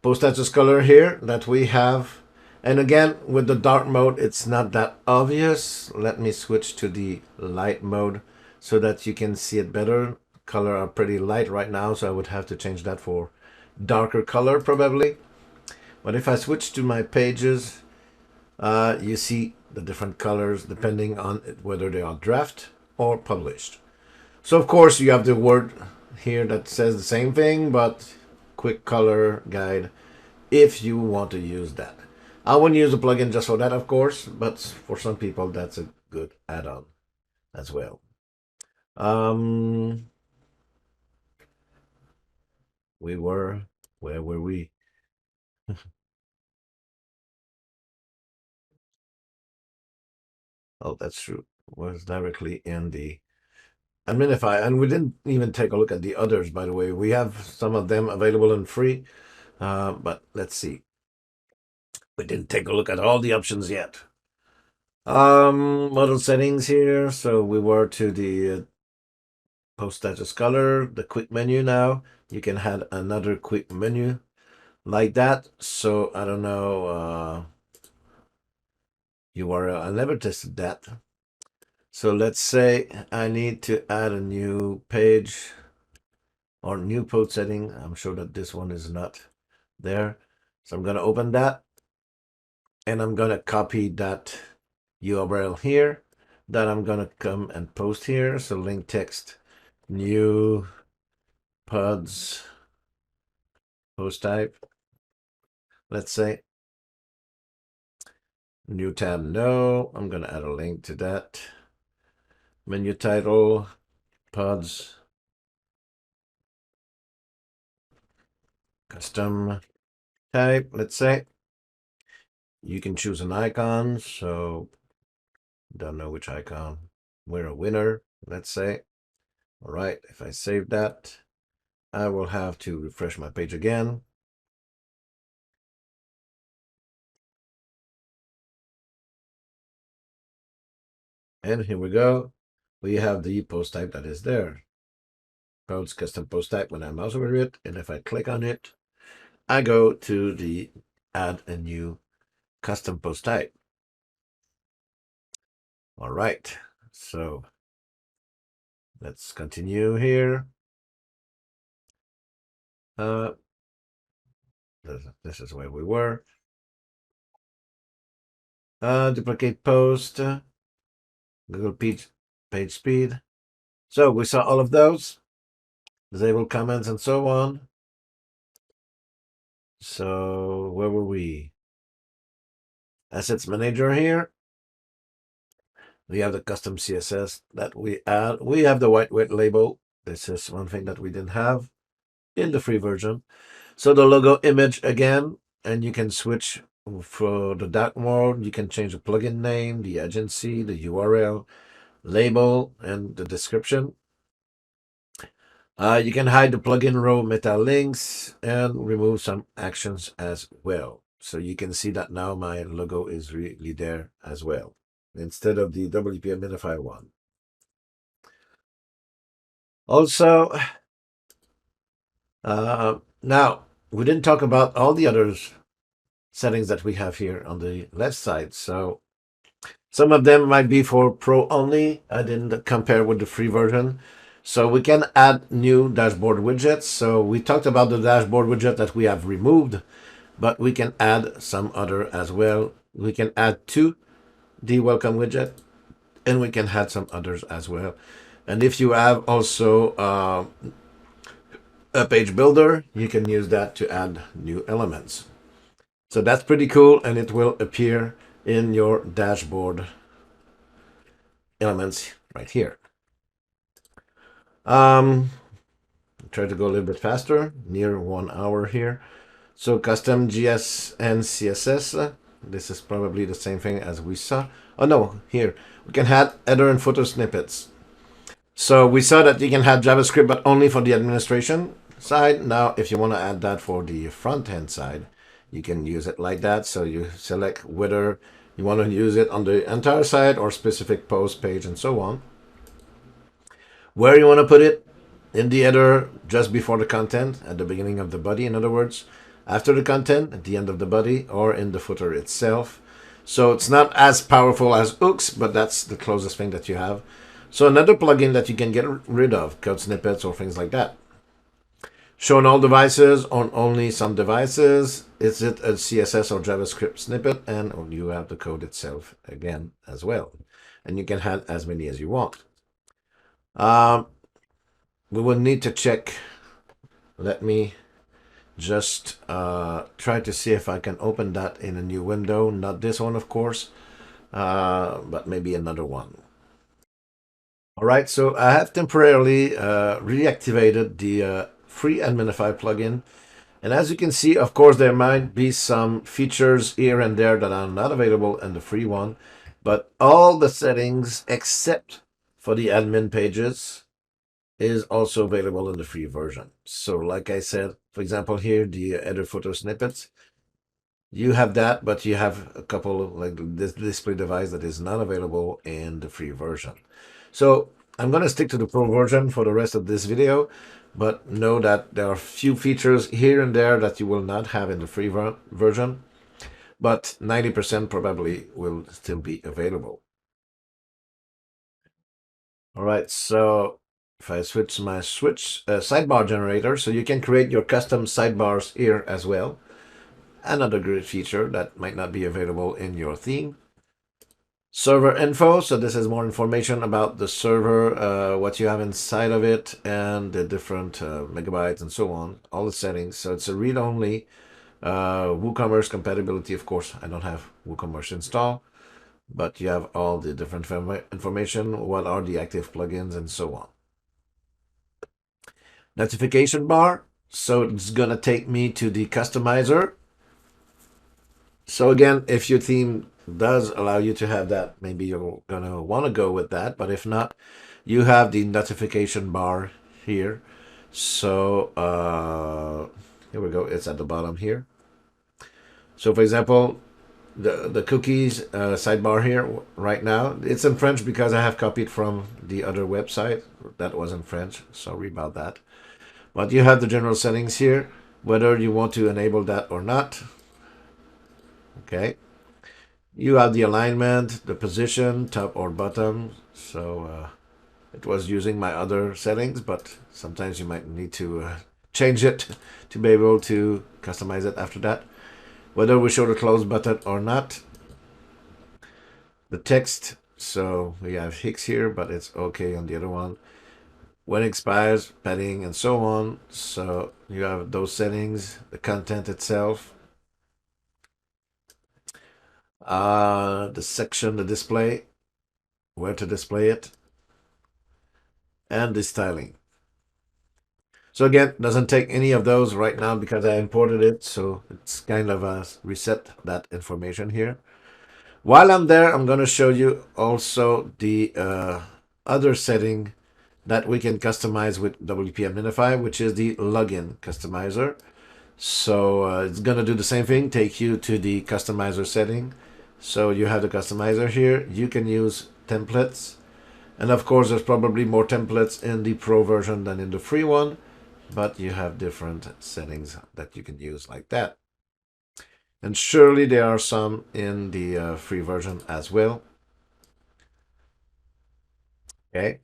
Post status color here that we have. And again, with the dark mode, it's not that obvious. Let me switch to the light mode so that you can see it better. Color are pretty light right now, so I would have to change that for darker color probably. But if I switch to my pages, you see the different colors depending on whether they are draft or published. So of course you have the word here that says the same thing, but quick color guide if you want to use that. I wouldn't use a plugin just for that, of course, but for some people, that's a good add-on as well. Where were we? Oh, that's true. Was directly in the Adminify, and we didn't even take a look at the others, by the way. We have some of them available and free, but let's see. We didn't take a look at all the options yet. Model settings here. So we were to the post status color, the quick menu now. You can add another quick menu like that. So I don't know URL. I never tested that. So let's say I need to add a new page or new post setting. I'm sure that this one is not there. So I'm going to open that and I'm going to copy that URL here that I'm going to come and post here. So link text, new pods, post type. Let's say new tab. No, I'm going to add a link to that. Menu title, pods, custom type. Let's say you can choose an icon. So don't know which icon. We're a winner. Let's say. All right. If I save that, I will have to refresh my page again. And here we go. We have the post type that is there. Post custom post type when I mouse over it. And if I click on it, I go to the add a new custom post type. All right. So let's continue here. This is where we were. Duplicate post, Google page speed. So we saw all of those. Disable comments and so on. So where were we? Assets manager here. We have the custom CSS that we add. We have the white label. This is one thing that we didn't have in the free version. So the logo image again, and you can switch for the dark mode. You can change the plugin name, the agency, the URL, label, and the description. You can hide the plugin row meta links and remove some actions as well. So you can see that now my logo is really there as well, instead of the WP Adminify one. Also, now we didn't talk about all the other settings that we have here on the left side. So some of them might be for Pro only. I didn't compare with the free version. So we can add new dashboard widgets. So we talked about the dashboard widget that we have removed, but we can add some other as well. We can add to the welcome widget, and we can add some others as well. And if you have also a page builder, you can use that to add new elements. So that's pretty cool, and it will appear in your dashboard elements right here. Try to go a little bit faster, near 1 hour here. So custom GS and CSS. This is probably the same thing as we saw. Oh no, here we can add header and footer snippets. So we saw that you can have JavaScript, but only for the administration side. Now, if you want to add that for the front end side, you can use it like that. So you select whether you want to use it on the entire site or specific post page and so on. Where you want to put it, in the header, just before the content, at the beginning of the body, in other words, after the content, at the end of the body, or in the footer itself. So it's not as powerful as hooks, but that's the closest thing that you have. So another plugin that you can get rid of, code snippets or things like that. Show on all devices, on only some devices. Is it a CSS or JavaScript snippet? And you have the code itself again as well. And you can add as many as you want. We will need to check. Let me just try to see if I can open that in a new window. Not this one, of course, but maybe another one. All right, so I have temporarily reactivated the free Adminify plugin. And as you can see, of course, there might be some features here and there that are not available in the free one, but all the settings except for the admin pages is also available in the free version. So like I said, for example, here, the header photo snippets, you have that, but you have a couple of like this display device that is not available in the free version. So I'm going to stick to the pro version for the rest of this video, but know that there are a few features here and there that you will not have in the free version, but 90% probably will still be available. All right, so if I switch my sidebar generator, so you can create your custom sidebars here as well. Another great feature that might not be available in your theme. Server info, so this is more information about the server, what you have inside of it, and the different megabytes and so on, all the settings. So it's a read-only. WooCommerce compatibility, of course, I don't have WooCommerce installed, but you have all the different information, what are the active plugins, and so on. Notification bar, so it's gonna take me to the customizer. So again, if your theme does allow you to have that, maybe you're gonna want to go with that, but if not, you have the notification bar here. So here we go, it's at the bottom here. So for example, the cookies sidebar here right now, it's in French because I have copied from the other website that was in French. Sorry about that. But you have the general settings here, whether you want to enable that or not. Okay. You have the alignment, the position, top or bottom. So it was using my other settings, but sometimes you might need to change it to be able to customize it after that. Whether we show the close button or not. The text, so we have Hicks here, but it's okay on the other one. When it expires, padding, and so on. So you have those settings, the content itself, the section, the display, where to display it, and the styling. So again, doesn't take any of those right now because I imported it, so it's kind of a reset that information here. While I'm there, I'm going to show you also the other setting that we can customize with WP Adminify, which is the login customizer. So it's going to do the same thing, take you to the customizer setting. So you have the customizer here. You can use templates. And of course, there's probably more templates in the pro version than in the free one, but you have different settings that you can use like that. And surely there are some in the free version as well. Okay,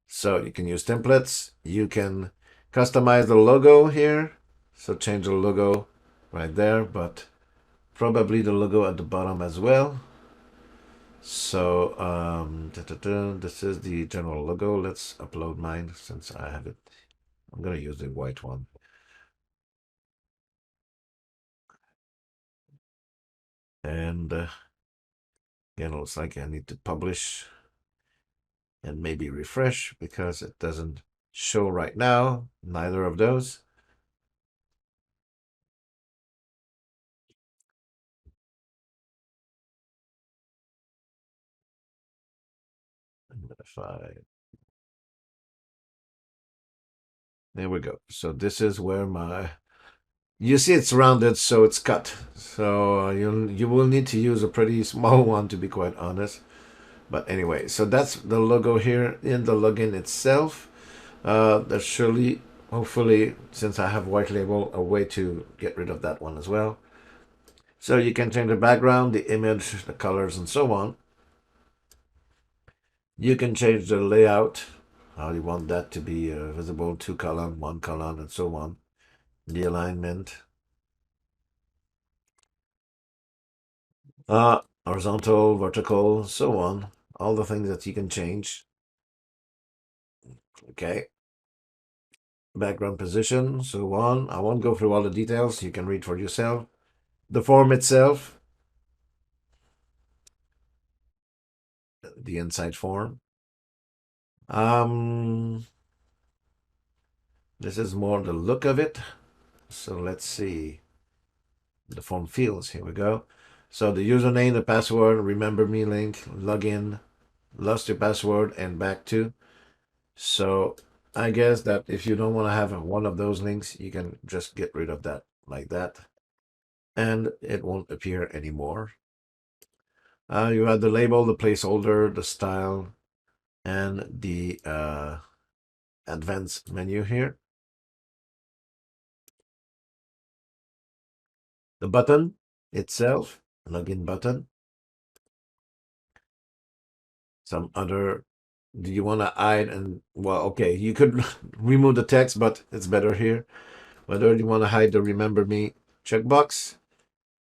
so you can use templates. You can customize the logo here. So change the logo right there, but probably the logo at the bottom as well. So this is the general logo. Let's upload mine since I have it. I'm going to use the white one. And again, it looks like I need to publish and maybe refresh because it doesn't show right now, neither of those. Adminify. There we go. So this is where my, you see it's rounded, so it's cut. So you will need to use a pretty small one to be quite honest. But anyway, so that's the logo here in the login itself. There's surely, hopefully, since I have white label, a way to get rid of that one as well. So you can change the background, the image, the colors, and so on. You can change the layout, how you want that to be visible, 2 column, 1 column, and so on. The alignment. Horizontal, vertical, so on. All the things that you can change. Okay. background position, so on. I won't go through all the details. You can read for yourself. The form itself, the inside form. This is more the look of it. So let's see. The form fields, here we go. So the username, the password, remember me link, login, lost your password, and back to. So I guess that if you don't want to have one of those links, you can just get rid of that like that. And it won't appear anymore. You have the label, the placeholder, the style, and the advanced menu here. The button itself, login button. Some other, do you want to hide? And well, okay, you could remove the text, but it's better here. Whether you want to hide the remember me checkbox.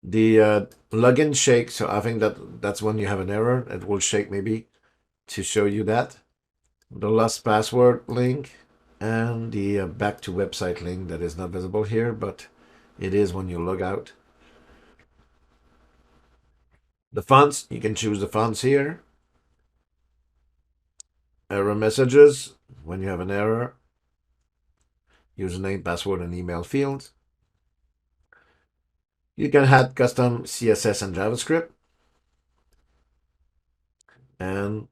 The login shake, so I think that's when you have an error. It will shake maybe to show you that. The lost password link and the back to website link that is not visible here, but it is when you log out. The fonts, you can choose the fonts here. Error messages, when you have an error. Username, password, and email fields. You can add custom CSS and JavaScript. And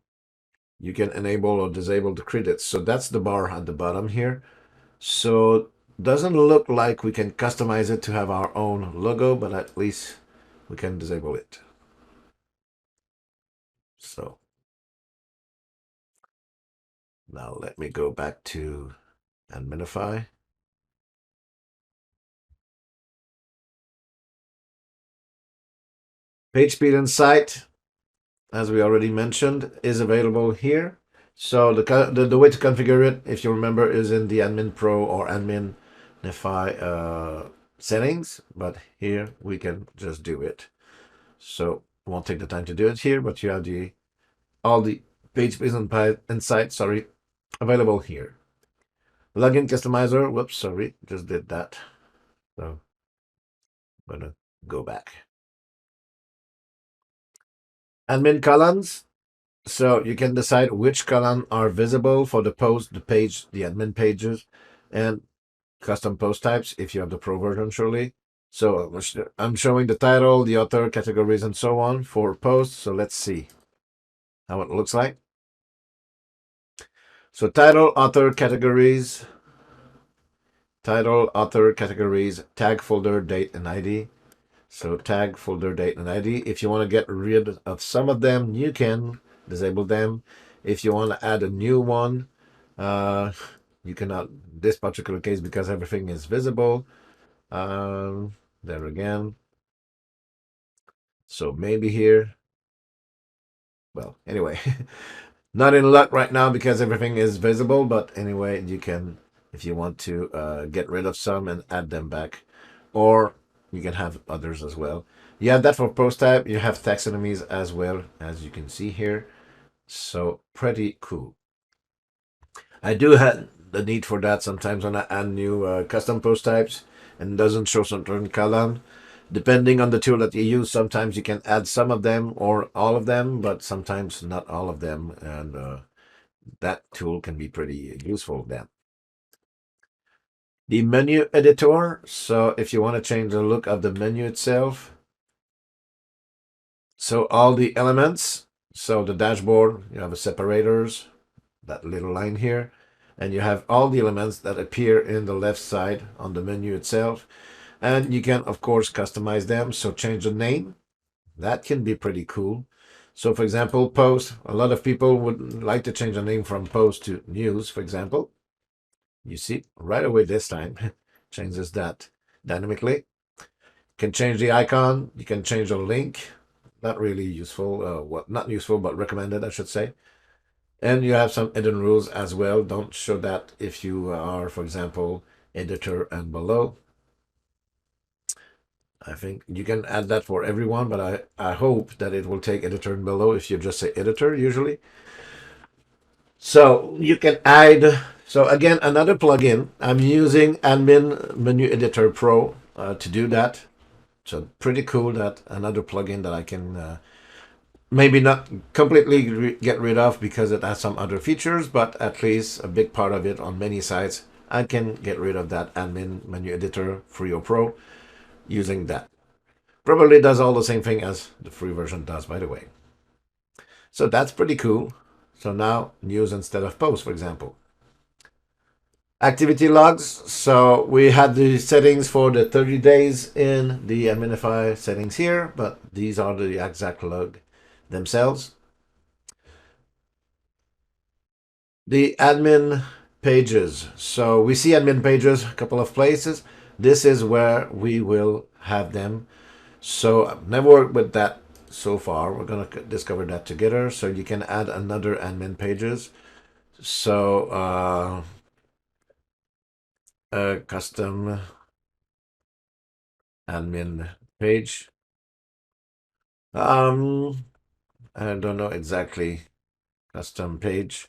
you can enable or disable the credits. So that's the bar at the bottom here. So doesn't look like we can customize it to have our own logo, but at least we can disable it. So now let me go back to Adminify. Pagespeed Insight, as we already mentioned, is available here. So the way to configure it, if you remember, is in the Admin Pro or Adminify settings, but here we can just do it. So won't take the time to do it here, but you have all the Pagespeed Insight, available here. Login customizer, whoops, sorry, just did that. So I'm gonna go back. Admin columns. So you can decide which column are visible for the post, the page, the admin pages, and custom post types if you have the pro version, surely. So I'm showing the title, the author, categories, and so on for posts. So let's see how it looks like. So title, author, categories, tag, folder, date, and ID. So tag, folder, date, and ID. If you want to get rid of some of them, you can disable them. If you want to add a new one, you cannot, this particular case, because everything is visible. There again. So maybe here. Well, anyway, not in luck right now because everything is visible. But anyway, you can, if you want to get rid of some and add them back, or you can have others as well. You have that for post type. You have taxonomies as well, as you can see here. So pretty cool. I do have the need for that sometimes when I add new custom post types and doesn't show certain column. Depending on the tool that you use, sometimes you can add some of them or all of them, but sometimes not all of them. And that tool can be pretty useful then. The menu editor. So if you want to change the look of the menu itself, so all the elements, so the dashboard, you have the separators, that little line here, and you have all the elements that appear in the left side on the menu itself. And you can, of course, customize them. So change the name. That can be pretty cool. So for example, post, a lot of people would like to change the name from post to news, for example. You see right away this time, changes that dynamically. Can change the icon. You can change the link. Not really useful. Not useful, but recommended, I should say. And you have some hidden rules as well. Don't show that if you are, for example, editor and below. I think you can add that for everyone, but I hope that it will take editor and below if you just say editor usually. So you can hide So again, another plugin. I'm using Admin Editor Pro to do that. So pretty cool, that another plugin that I can maybe not completely get rid of because it has some other features, but at least a big part of it on many sites, I can get rid of that Admin Menu Editor Free or Pro using that. Probably does all the same thing as the free version does, by the way. So that's pretty cool. So now news instead of post, for example. Activity logs. So we had the settings for the 30 days in the Adminify settings here, but these are the exact log themselves. The admin pages. So we see admin pages a couple of places. This is where we will have them. So I've never worked with that so far. We're going to discover that together. So you can add another admin pages. So custom admin page. I don't know exactly. Custom page.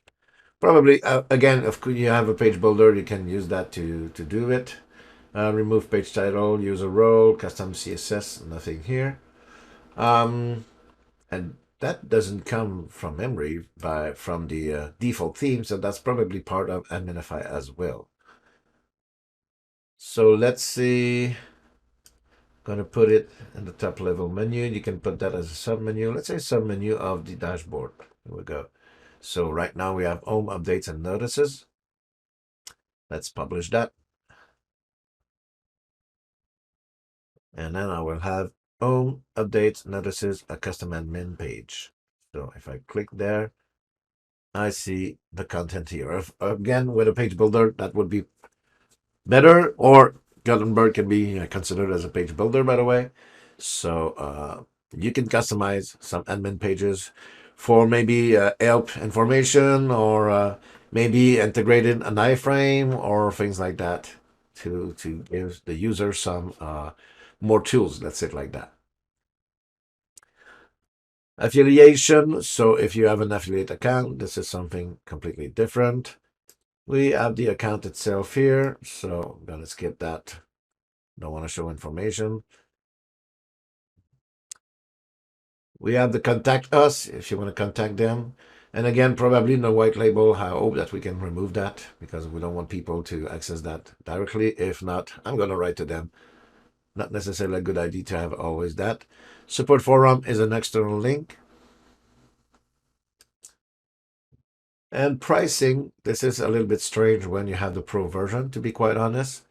Probably, again, if you have a page builder, you can use that to do it. Remove page title, user role, custom CSS, nothing here. And that doesn't come from memory from the default theme, so that's probably part of Adminify as well. So let's see. Going to put it in the top level menu. You can put that as a sub menu. Let's say sub menu of the dashboard. Here we go. So right now we have home, updates, and notices. Let's publish that. And then I will have home, updates, notices, a custom admin page. So if I click there, I see the content here. Again, with a page builder, that would be better, or Gutenberg can be considered as a page builder, by the way. So you can customize some admin pages for maybe help information, or maybe integrated an iframe or things like that to give the user some more tools. Let's say it like that. Affiliation. So if you have an affiliate account, this is something completely different. We have the account itself here, so I'm gonna skip that. Don't want to show information. We have the contact us if you want to contact them. And again, probably no white label. I hope that we can remove that because we don't want people to access that directly. If not, I'm going to write to them. Not necessarily a good idea to have always that. Support forum is an external link. And pricing, this is a little bit strange when you have the pro version, to be quite honest,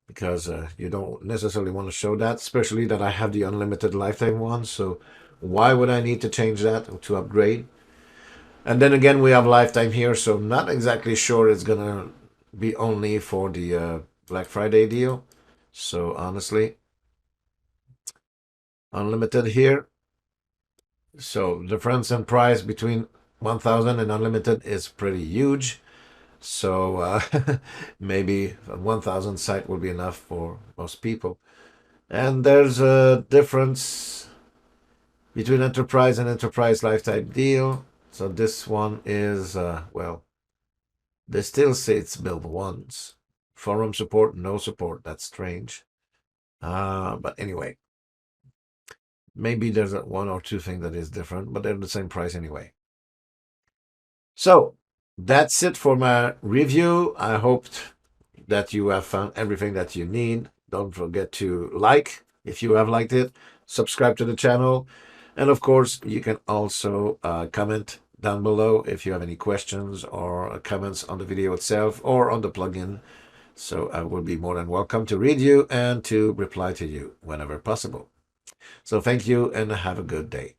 because you don't necessarily want to show that, especially that I have the unlimited lifetime one. So why would I need to change that to upgrade? And then again, we have lifetime here, so I'm not exactly sure it's gonna be only for the Black Friday deal. So honestly, unlimited here. So the difference in price between 1,000 and unlimited is pretty huge. So maybe a 1,000 site will be enough for most people. And there's a difference between enterprise and enterprise lifetime deal. So this one is, well, they still say it's built once. Forum support, no support. That's strange. But anyway, maybe there's one or two things that is different, but they're the same price anyway. So that's it for my review. I hoped that you have found everything that you need. Don't forget to like if you have liked it, subscribe to the channel, and of course, you can also comment down below if you have any questions or comments on the video itself or on the plugin. So I will be more than welcome to read you and to reply to you whenever possible. So thank you and have a good day.